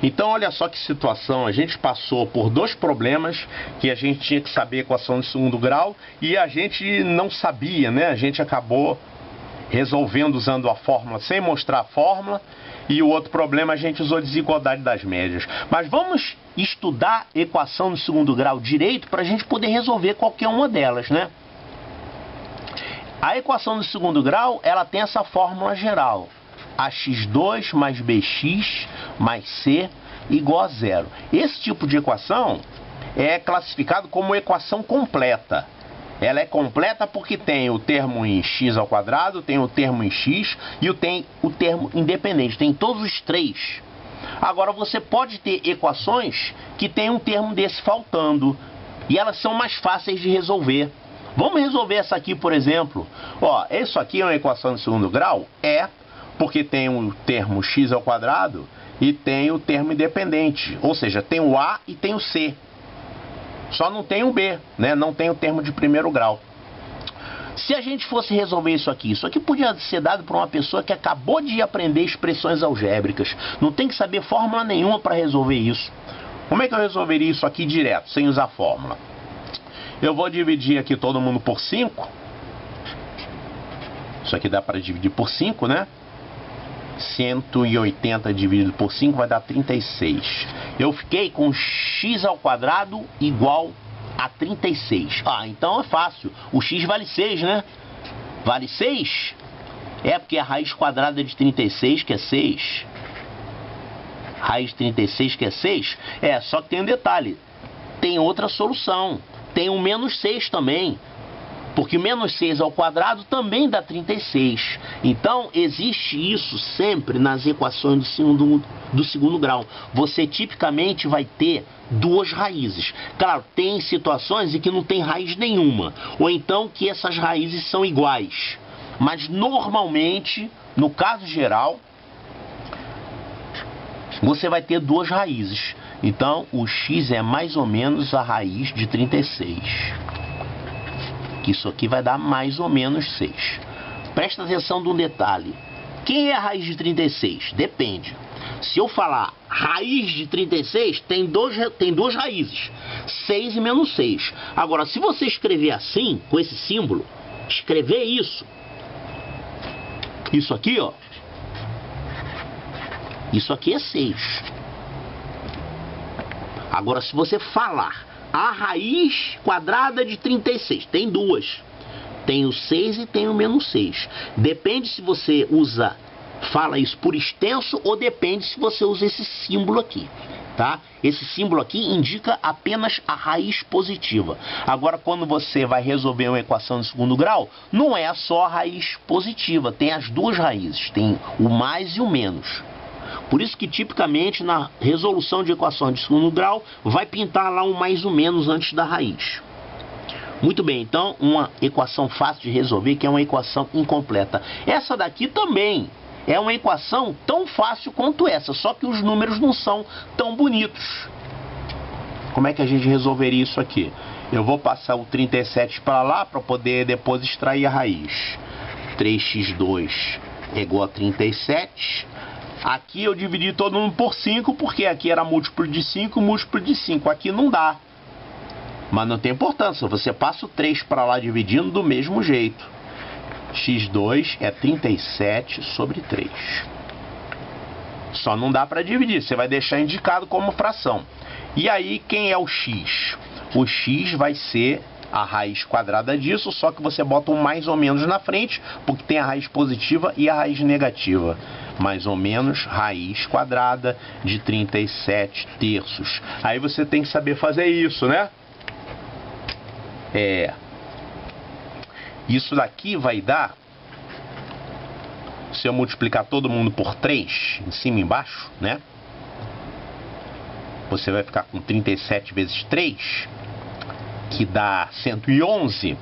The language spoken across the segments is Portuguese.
Então olha só que situação, a gente passou por dois problemas que a gente tinha que saber equação de segundo grau e a gente não sabia, né? A gente acabou resolvendo usando a fórmula sem mostrar a fórmula, e o outro problema a gente usou desigualdade das médias. Mas vamos estudar equação de segundo grau direito para a gente poder resolver qualquer uma delas, né? A equação de segundo grau, ela tem essa fórmula geral: ax2 mais bx mais c igual a zero. Esse tipo de equação é classificado como equação completa. Ela é completa porque tem o termo em x ao quadrado, tem o termo em x e tem o termo independente, tem todos os três. Agora você pode ter equações que tem um termo desse faltando e elas são mais fáceis de resolver. Vamos resolver essa aqui, por exemplo. Ó, isso aqui é uma equação de segundo grau? É, porque tem o termo x ao quadrado e tem o termo independente, ou seja, tem o a e tem o c. Só não tem o B, né? Não tem o termo de primeiro grau. Se a gente fosse resolver isso aqui podia ser dado para uma pessoa que acabou de aprender expressões algébricas. Não tem que saber fórmula nenhuma para resolver isso. Como é que eu resolveria isso aqui direto, sem usar fórmula? Eu vou dividir aqui todo mundo por 5. Isso aqui dá para dividir por 5, né? 180 dividido por 5 vai dar 36. Eu fiquei com x ao quadrado igual a 36. Ah, então é fácil. O x vale 6, né? Vale 6? É porque a raiz quadrada de 36, que é 6. Raiz de 36, que é 6. É, só que tem um detalhe. Tem outra solução. Tem um menos 6 também. Porque menos 6 ao quadrado também dá 36. Então, existe isso sempre nas equações do segundo grau. Você tipicamente vai ter duas raízes. Claro, tem situações em que não tem raiz nenhuma. Ou então que essas raízes são iguais. Mas, normalmente, no caso geral, você vai ter duas raízes. Então, o x é mais ou menos a raiz de 36. Isso aqui vai dar mais ou menos 6. Presta atenção num detalhe. Quem é a raiz de 36? Depende. Se eu falar raiz de 36, tem duas raízes. 6 e menos 6. Agora, se você escrever assim, com esse símbolo, escrever isso aqui, ó. Isso aqui é 6. Agora, se você falar a raiz quadrada de 36, tem duas. Tem o 6 e tem o menos 6. Depende se você fala isso por extenso ou depende se você usa esse símbolo aqui, tá? Esse símbolo aqui indica apenas a raiz positiva. Agora, quando você vai resolver uma equação de segundo grau, não é só a raiz positiva, tem as duas raízes, tem o mais e o menos. Por isso que tipicamente na resolução de equação de segundo grau vai pintar lá um mais ou menos antes da raiz. Muito bem, então uma equação fácil de resolver, que é uma equação incompleta. Essa daqui também é uma equação tão fácil quanto essa, só que os números não são tão bonitos. Como é que a gente resolveria isso aqui? Eu vou passar o 37 para lá para poder depois extrair a raiz. 3x2 é igual a 37. Aqui eu dividi todo mundo por 5, porque aqui era múltiplo de 5, múltiplo de 5. Aqui não dá. Mas não tem importância, você passa o 3 para lá dividindo do mesmo jeito. x2 é 37 sobre 3. Só não dá para dividir, você vai deixar indicado como fração. E aí, quem é o x? O x vai ser a raiz quadrada disso, só que você bota um mais ou menos na frente, porque tem a raiz positiva e a raiz negativa. Mais ou menos raiz quadrada de 37 terços. Aí você tem que saber fazer isso, né? Isso daqui vai dar, se eu multiplicar todo mundo por 3, em cima e embaixo, né? Você vai ficar com 37 vezes 3, que dá 111.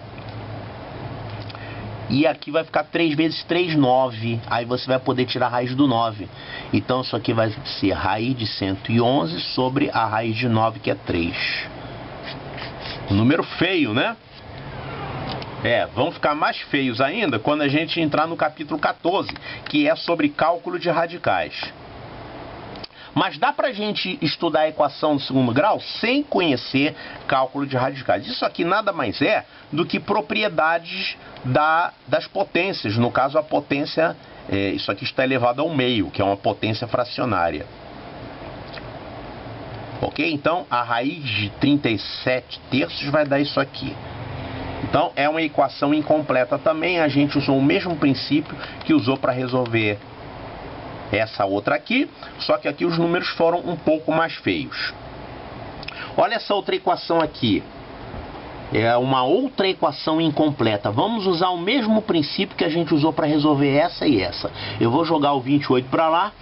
E aqui vai ficar 3 vezes 3, 9. Aí você vai poder tirar a raiz do 9. Então isso aqui vai ser raiz de 111 sobre a raiz de 9, que é 3. Um número feio, né? Vão ficar mais feios ainda quando a gente entrar no capítulo 14, que é sobre cálculo de radicais. Mas dá pra gente estudar a equação do segundo grau sem conhecer cálculo de radicais. Isso aqui nada mais é do que propriedades das potências. No caso, a potência, isso aqui está elevado ao meio, que é uma potência fracionária. Ok? Então, a raiz de 37 terços vai dar isso aqui. Então, é uma equação incompleta também. A gente usou o mesmo princípio que usou para resolver essa outra aqui, só que aqui os números foram um pouco mais feios. Olha essa outra equação aqui. É uma outra equação incompleta. Vamos usar o mesmo princípio que a gente usou para resolver essa e essa. Eu vou jogar o 28 para lá.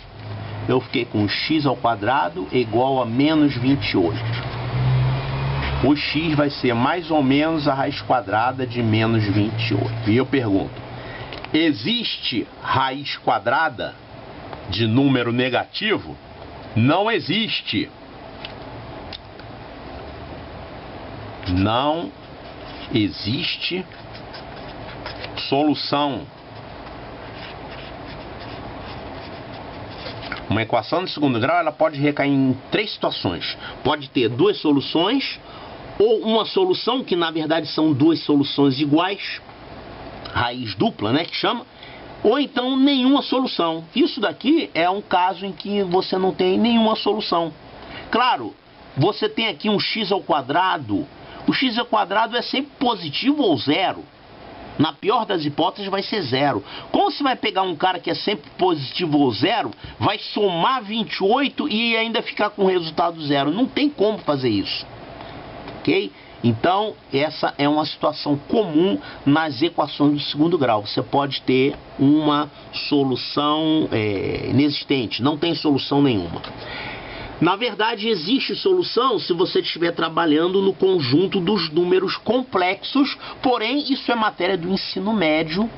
Eu fiquei com x ao quadrado igual a menos 28. O x vai ser mais ou menos a raiz quadrada de menos 28. E eu pergunto, existe raiz quadrada de número negativo? Não existe. Não existe solução. Uma equação de segundo grau, ela pode recair em três situações. Pode ter duas soluções, ou uma solução, que na verdade são duas soluções iguais, raiz dupla, né, que chama, ou então nenhuma solução. Isso daqui é um caso em que você não tem nenhuma solução. Claro, você tem aqui um x ao quadrado. O x ao quadrado é sempre positivo ou zero. Na pior das hipóteses vai ser zero. Como você vai pegar um cara que é sempre positivo ou zero, vai somar 28 e ainda ficar com o resultado zero? Não tem como fazer isso. Ok? Então, essa é uma situação comum nas equações do segundo grau. Você pode ter uma solução inexistente, não tem solução nenhuma. Na verdade, existe solução se você estiver trabalhando no conjunto dos números complexos, porém, isso é matéria do ensino médio.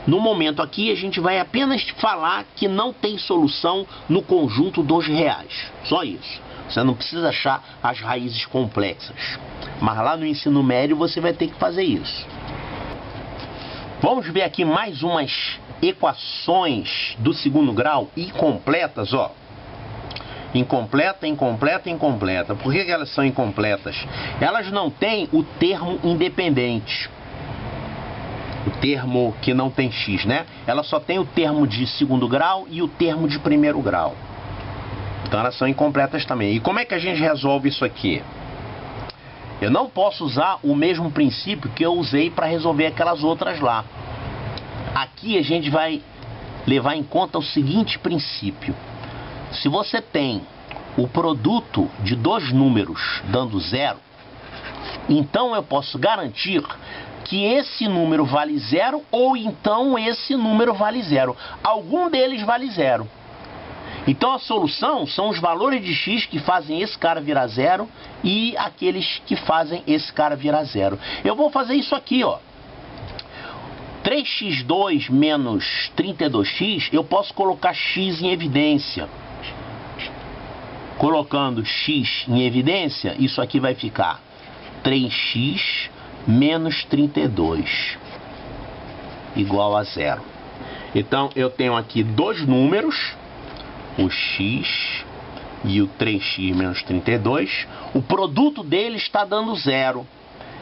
No momento aqui, a gente vai apenas falar que não tem solução no conjunto dos reais. Só isso. Você não precisa achar as raízes complexas. Mas lá no ensino médio você vai ter que fazer isso. Vamos ver aqui mais umas equações do segundo grau incompletas, ó. Incompleta, incompleta, incompleta. Por que elas são incompletas? Elas não têm o termo independente. O termo que não tem x, né? Ela só tem o termo de segundo grau e o termo de primeiro grau. Então elas são incompletas também. E como é que a gente resolve isso aqui? Eu não posso usar o mesmo princípio que eu usei para resolver aquelas outras lá. Aqui a gente vai levar em conta o seguinte princípio. Se você tem o produto de dois números dando zero, então eu posso garantir que esse número vale zero ou então esse número vale zero. Algum deles vale zero. Então a solução são os valores de x que fazem esse cara virar zero e aqueles que fazem esse cara virar zero. Eu vou fazer isso aqui, ó. 3x2 menos 32x, eu posso colocar x em evidência. Colocando x em evidência, isso aqui vai ficar 3x menos 32 igual a zero. Então eu tenho aqui dois números, o x e o 3x menos 32. O produto deles está dando zero.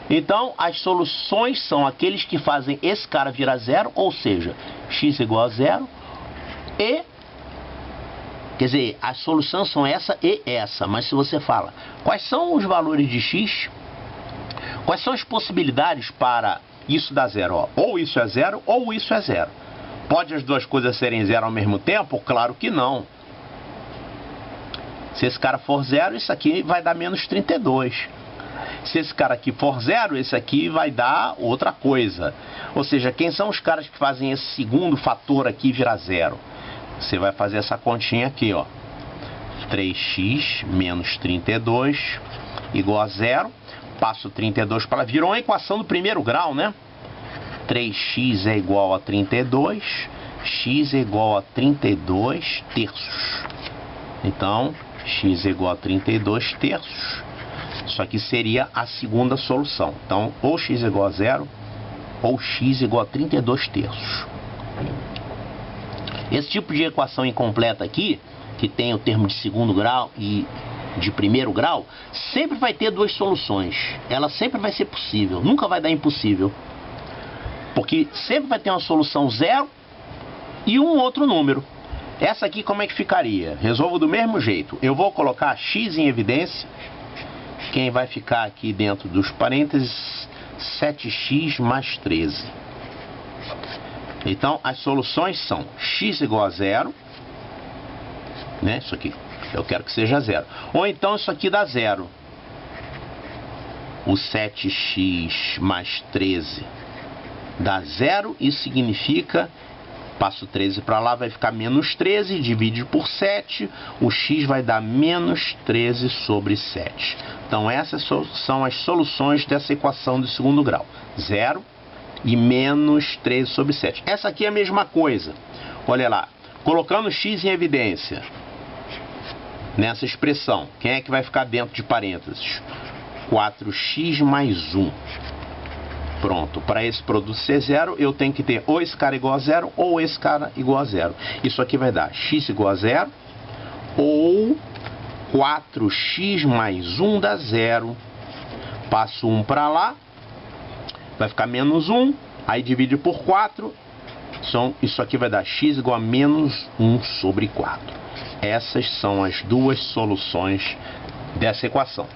Então as soluções são aqueles que fazem esse cara virar zero, ou seja, x igual a zero e... Quer dizer, as soluções são essa e essa, mas se você fala, quais são os valores de x? Quais são as possibilidades para isso dar zero? Ó, ou isso é zero, ou isso é zero. Pode as duas coisas serem zero ao mesmo tempo? Claro que não. Se esse cara for zero, isso aqui vai dar menos 32. Se esse cara aqui for zero, esse aqui vai dar outra coisa. Ou seja, quem são os caras que fazem esse segundo fator aqui virar zero? Você vai fazer essa continha aqui, ó. 3x menos 32 igual a zero. Passo 32 para lá. Virou uma equação do primeiro grau, né? 3x é igual a 32. X é igual a 32 terços. Então, x é igual a 32 terços. Isso aqui seria a segunda solução. Então, ou x é igual a zero, ou x é igual a 32 terços. Esse tipo de equação incompleta aqui que tem o termo de segundo grau e de primeiro grau, sempre vai ter duas soluções. Ela sempre vai ser possível, nunca vai dar impossível. Porque sempre vai ter uma solução zero e um outro número. Essa aqui como é que ficaria? Resolvo do mesmo jeito. Eu vou colocar x em evidência. Quem vai ficar aqui dentro dos parênteses, 7x mais 13. Então, as soluções são x igual a zero, né? Isso aqui, eu quero que seja zero. Ou então isso aqui dá zero. O 7x mais 13 dá zero, isso significa, passo 13 para lá, vai ficar menos 13, divide por 7, o x vai dar menos 13 sobre 7. Então essas são as soluções dessa equação do segundo grau. Zero e menos 13 sobre 7. Essa aqui é a mesma coisa. Olha lá, colocando x em evidência, nessa expressão, quem é que vai ficar dentro de parênteses? 4x mais 1. Pronto, para esse produto ser zero, eu tenho que ter ou esse cara igual a zero, ou esse cara igual a zero. Isso aqui vai dar x igual a zero, ou 4x mais 1 dá zero. Passo 1 para lá, vai ficar menos 1, aí divide por 4, isso aqui vai dar x igual a menos 1 sobre 4. Essas são as duas soluções dessa equação.